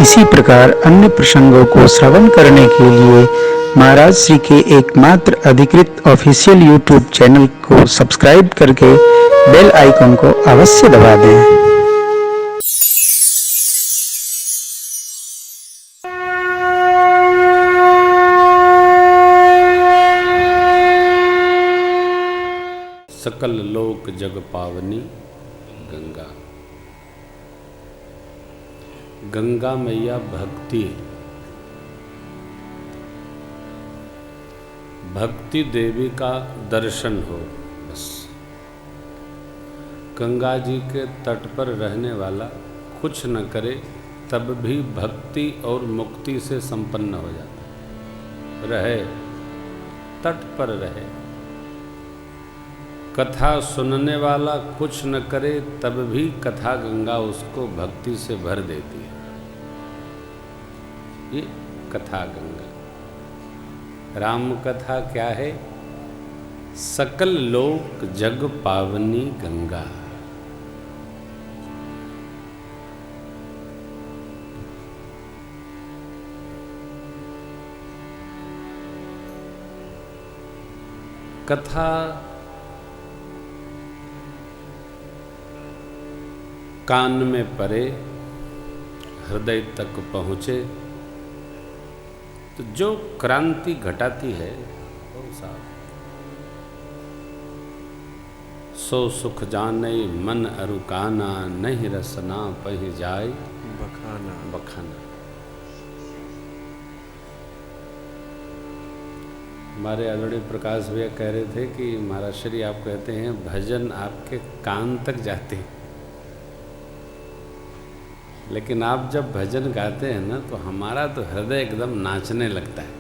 इसी प्रकार अन्य प्रसंगों को श्रवण करने के लिए महाराज श्री के एकमात्र अधिकृत ऑफिशियल यूट्यूब चैनल को सब्सक्राइब करके बेल आइकन को अवश्य दबा दें। सकल लोक जग पावनी गंगा। गंगा मैया भक्ति, भक्ति देवी का दर्शन हो। बस गंगा जी के तट पर रहने वाला कुछ न करे तब भी भक्ति और मुक्ति से संपन्न हो जाता। रहे तट पर रहे, कथा सुनने वाला कुछ न करे तब भी कथा गंगा उसको भक्ति से भर देती है। ये कथा गंगा। राम कथा क्या है? सकल लोक जग पावनी गंगा। कथा कान में परे, हृदय तक पहुँचे तो जो क्रांति घटाती है वो साफ। सो सुख जाने मन अरुकाना, नहीं रसना पहि जाए बखाना बखाना। हमारे आदरणीय प्रकाश भैया कह रहे थे कि महाराज श्री आप कहते हैं भजन आपके कान तक जाते हैं, लेकिन आप जब भजन गाते हैं ना तो हमारा तो हृदय एकदम नाचने लगता है।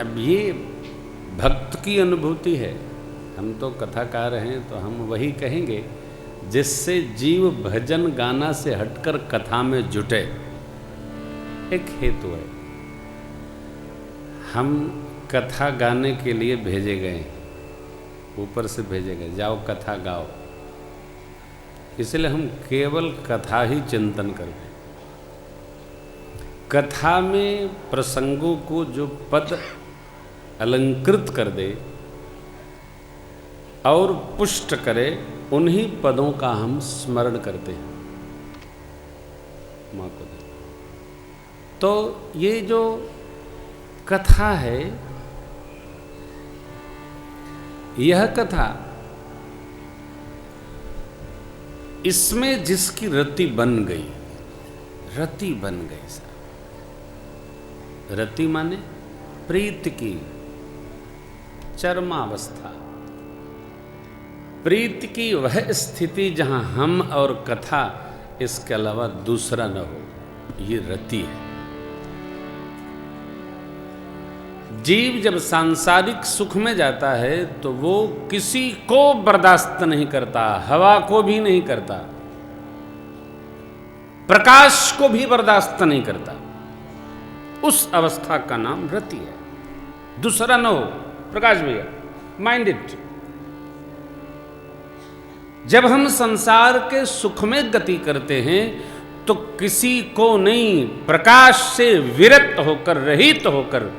अब ये भक्त की अनुभूति है। हम तो कथाकार हैं तो हम वही कहेंगे जिससे जीव भजन गाना से हटकर कथा में जुटे। एक हेतु है, हम कथा गाने के लिए भेजे गए, ऊपर से भेजे गए, जाओ कथा गाओ। इसलिए हम केवल कथा ही चिंतन करते हैं। कथा में प्रसंगों को जो पद अलंकृत कर दे और पुष्ट करे, उन्हीं पदों का हम स्मरण करते हैं माँ को दे। तो ये जो कथा है, यह कथा, इसमें जिसकी रति बन गई, रति बन गई साहब। रति माने प्रीति की चरमावस्था, प्रीति की वह स्थिति जहां हम और कथा इसके अलावा दूसरा न हो, ये रति है। जीव जब सांसारिक सुख में जाता है तो वो किसी को बर्दाश्त नहीं करता, हवा को भी नहीं करता, प्रकाश को भी बर्दाश्त नहीं करता। उस अवस्था का नाम रति है, दूसरा न हो। प्रकाश भैया, माइंड इट। जब हम संसार के सुख में गति करते हैं तो किसी को नहीं, प्रकाश से विरत होकर, रहित होकर,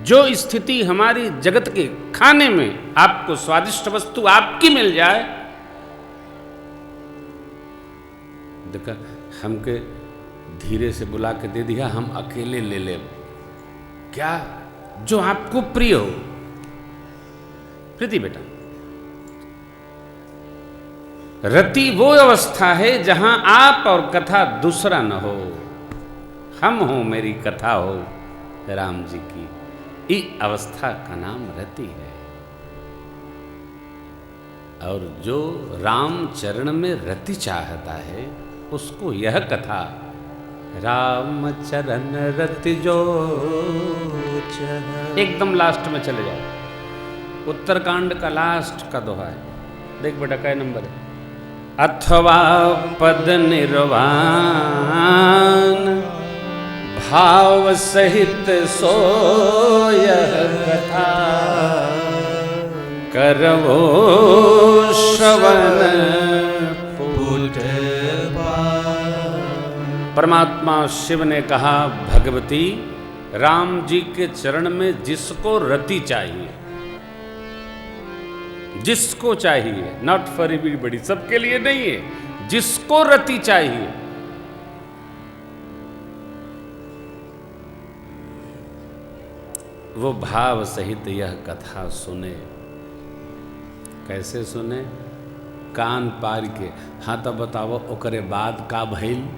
जो स्थिति हमारी जगत के खाने में आपको स्वादिष्ट वस्तु आपकी मिल जाए, देखा हमके धीरे से बुला के दे दिया, हम अकेले ले ले, क्या जो आपको प्रिय हो। प्रीति बेटा, रति वो अवस्था है जहां आप और कथा दूसरा न हो। हम हो, मेरी कथा हो राम जी की। इस अवस्था का नाम रति है। और जो राम चरण में रति चाहता है उसको यह कथा, राम चरण रति जो एकदम लास्ट में चले जाओ। उत्तरकांड का लास्ट का दोहा है, देख बेटा क्या नंबर है। अथवा पद निर्वाण भाव सहित सोयह कथा, करवो श्रवण पुट परमात्मा शिव ने कहा, भगवती राम जी के चरण में जिसको रति चाहिए, जिसको चाहिए, नॉट फॉर एवरीबॉडी, सबके लिए नहीं है, जिसको रति चाहिए, वो भाव सहित यह कथा सुने। कैसे सुने? कान पार के। हाँ तो बताओ, ओकरे बाद का भइल?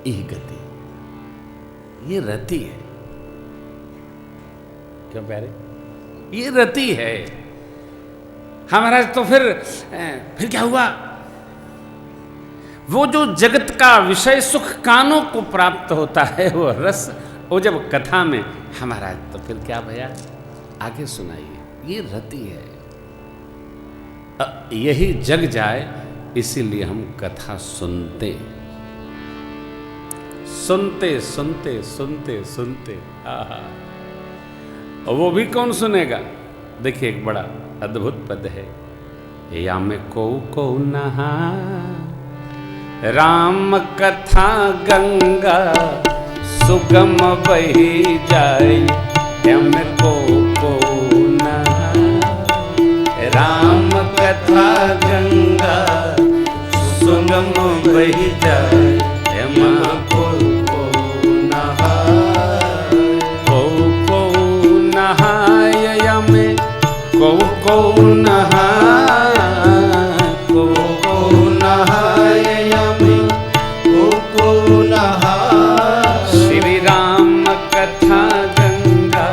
ई गति। ये रति है। क्यों प्यारे? ये रति है। हमारा तो फिर क्या हुआ? वो जो जगत का विषय सुख कानों को प्राप्त होता है, वो रस, वो जब कथा में हमारा तो फिर क्या भैया? आगे सुनाइए। ये रति है। यही जग जाए, इसीलिए हम कथा सुनते सुनते सुनते सुनते सुनते। आहा, और वो भी कौन सुनेगा? देखिए, एक बड़ा अद्भुत पद है। या में को नहा राम कथा गंगा सुगम बही जाए। या में को नहा राम कथा गंगा सुगम बही जाए। को नहाय यमे को नहाय को नहाय यमे को नहाय। श्री राम कथा गंगा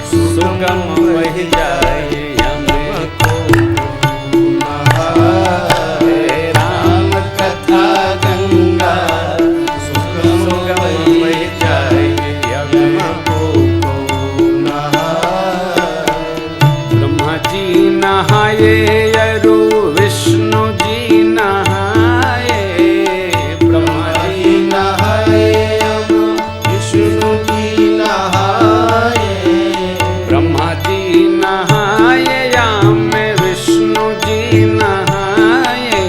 सुगम बह जाए। यमे को नहाय राम कथा गंगा सुगम बह जाए। यमे नहाए अरु विष्णु जी नहाए। ब्रह्मा जी नहाए अरु विष्णु जी नहाए। ब्रह्मा जी नहाए या में विष्णु जी नहाए।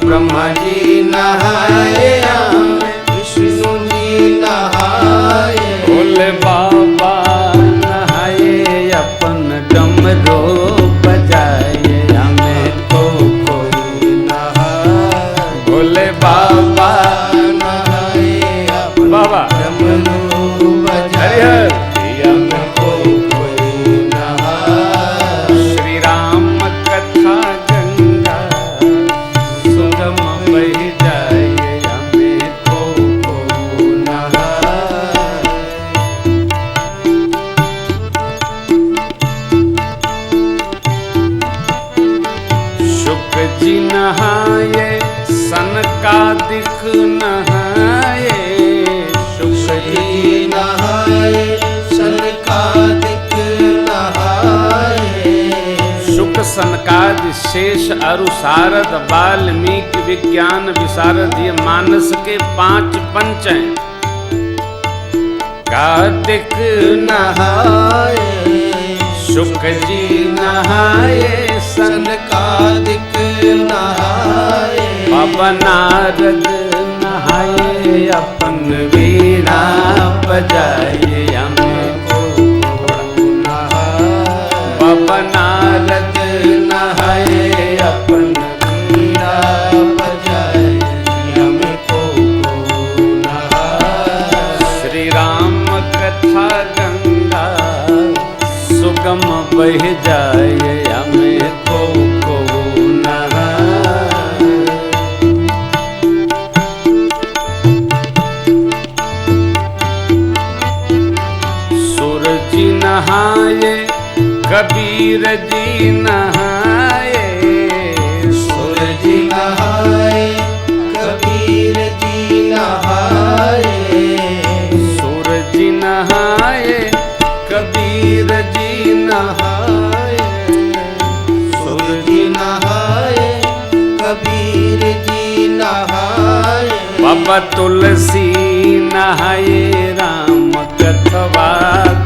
ब्रह्मा जी नहाए या में विष्णु जी नहाए। भोले बाबा नहाए अपन डमरू बजाए। हमें तो कोई नहाए। भोले बाबा नहाए बाबा डमरू बजाए। हमें तो कोई नहाए। श्री राम कथा गंगा सुगम बह जाए। हमें तो कोई नहाए। शुक जी नहाए सनकादिक नहाए। शुक जी नहाए सनकादिक नहाए। शुक सनकादि शेष अरु सारद वाल्मीकि विज्ञान विशारद, ये मानस के 5 पंच हैं। कार्तिक नहाए शुक जी नहाए। सनकादिक नहाए। बाबा नारद नहाए अपन वीणा बजाए। हमको नहाए। बाबा नारद नहाए अपन वीणा बजाए। हमको नहाए। श्री राम कथा गंगा सुगम बह जाए। हमें को नहाए। सूरज जी नहाए कबीर जी नहाए। सूरज जी नहाए कबीर जी नहाए। सूरज जी नहाए कबीर जी नहाए। सूरज जी नहाए कबीर जी नहाए। बाबा तुलसी नहाए राम कथवा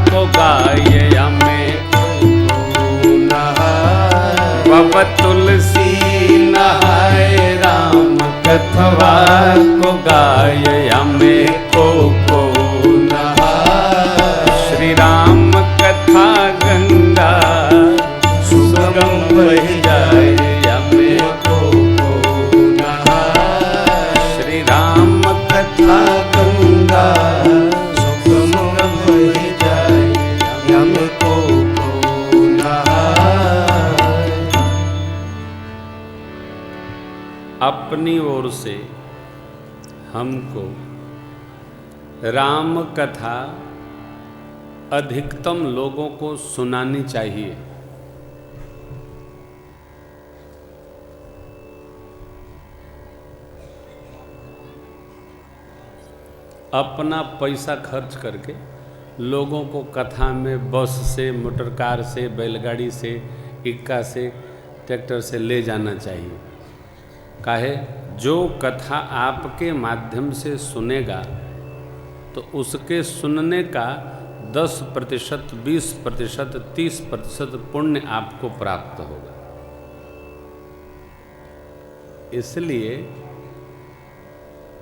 को गाए। हमें नहाए। बाबा तुलसी नहाए राम कथवा को गाय हमें को नहाय। श्री राम कथा गंगा सुगम बह जाए हमें को नहाय। श्री राम कथा गंगा सुगम बह जाए हमें को नहाय। अपनी ओर से हमको राम कथा अधिकतम लोगों को सुनानी चाहिए। अपना पैसा खर्च करके लोगों को कथा में बस से, मोटर कार से, बैलगाड़ी से, इक्का से, ट्रैक्टर से ले जाना चाहिए। काहे? जो कथा आपके माध्यम से सुनेगा तो उसके सुनने का 10%, 20%, 30% पुण्य आपको प्राप्त होगा। इसलिए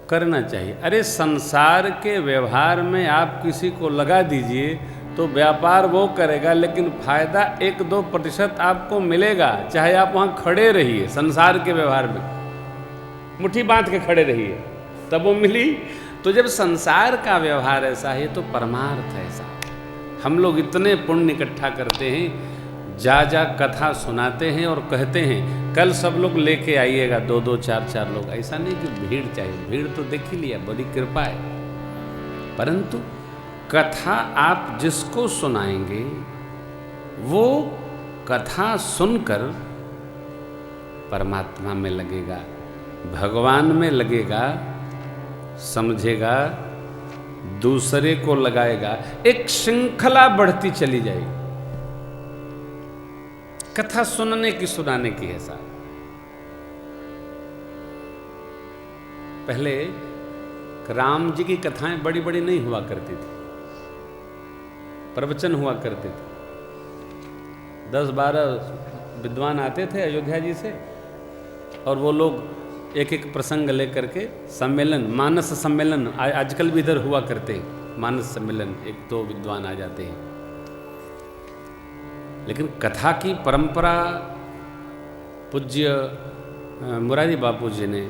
करना चाहिए। अरे संसार के व्यवहार में आप किसी को लगा दीजिए तो व्यापार वो करेगा, लेकिन फायदा 1-2% आपको मिलेगा, चाहे आप वहाँ खड़े रहिए। संसार के व्यवहार में मुट्ठी बांध के खड़े रहिए तब वो मिली। तो जब संसार का व्यवहार ऐसा है तो परमार्थ ऐसा। हम लोग इतने पुण्य इकट्ठा करते हैं, जा कथा सुनाते हैं और कहते हैं कल सब लोग लेके आइएगा 2-2, 4-4 लोग। ऐसा नहीं कि भीड़ चाहिए, भीड़ तो देख ही लिया, बड़ी कृपा है। परंतु कथा आप जिसको सुनाएंगे वो कथा सुनकर परमात्मा में लगेगा, भगवान में लगेगा, समझेगा, दूसरे को लगाएगा, एक श्रृंखला बढ़ती चली जाएगी। कथा सुनने की, सुनाने की है साहब। पहले राम जी की कथाएं बड़ी बड़ी नहीं हुआ करती थी, प्रवचन हुआ करते थे। 10-12 विद्वान आते थे अयोध्या जी से और वो लोग एक एक प्रसंग लेकर के सम्मेलन, मानस सम्मेलन, आजकल भी इधर हुआ करते हैं मानस सम्मेलन, 1-2 विद्वान आ जाते हैं। लेकिन कथा की परंपरा पूज्य मुरारी बापू जी ने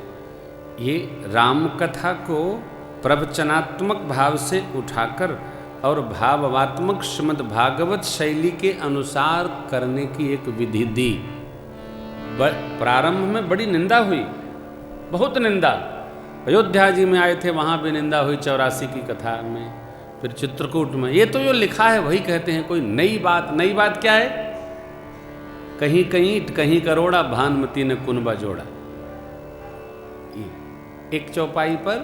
ये राम कथा को प्रवचनात्मक भाव से उठाकर और भावात्मक श्रीमद् भागवत शैली के अनुसार करने की एक विधि दी। प्रारंभ में बड़ी निंदा हुई, बहुत निंदा। अयोध्या जी में आए थे, वहाँ भी निंदा हुई 84 की कथा में, फिर चित्रकूट में। ये तो जो लिखा है वही कहते हैं, कोई नई बात। नई बात क्या है? कहीं कहीं कहीं करोड़ा, भानुमती ने कुनबा जोड़ा। एक चौपाई पर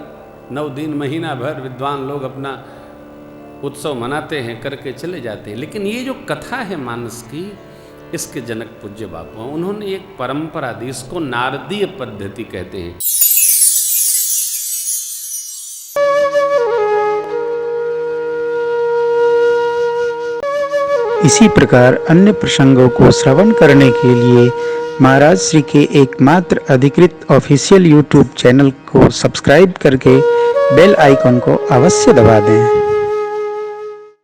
9 दिन, महीना भर विद्वान लोग अपना उत्सव मनाते हैं, करके चले जाते हैं। लेकिन ये जो कथा है मानस की, इसके जनक पूज्य बापू, उन्होंने एक परंपरा दी, इसको नारदीय पद्धति कहते हैं। इसी प्रकार अन्य प्रसंगों को श्रवण करने के लिए महाराज श्री के एकमात्र अधिकृत ऑफिशियल YouTube चैनल को सब्सक्राइब करके बेल आइकन को अवश्य दबा दें।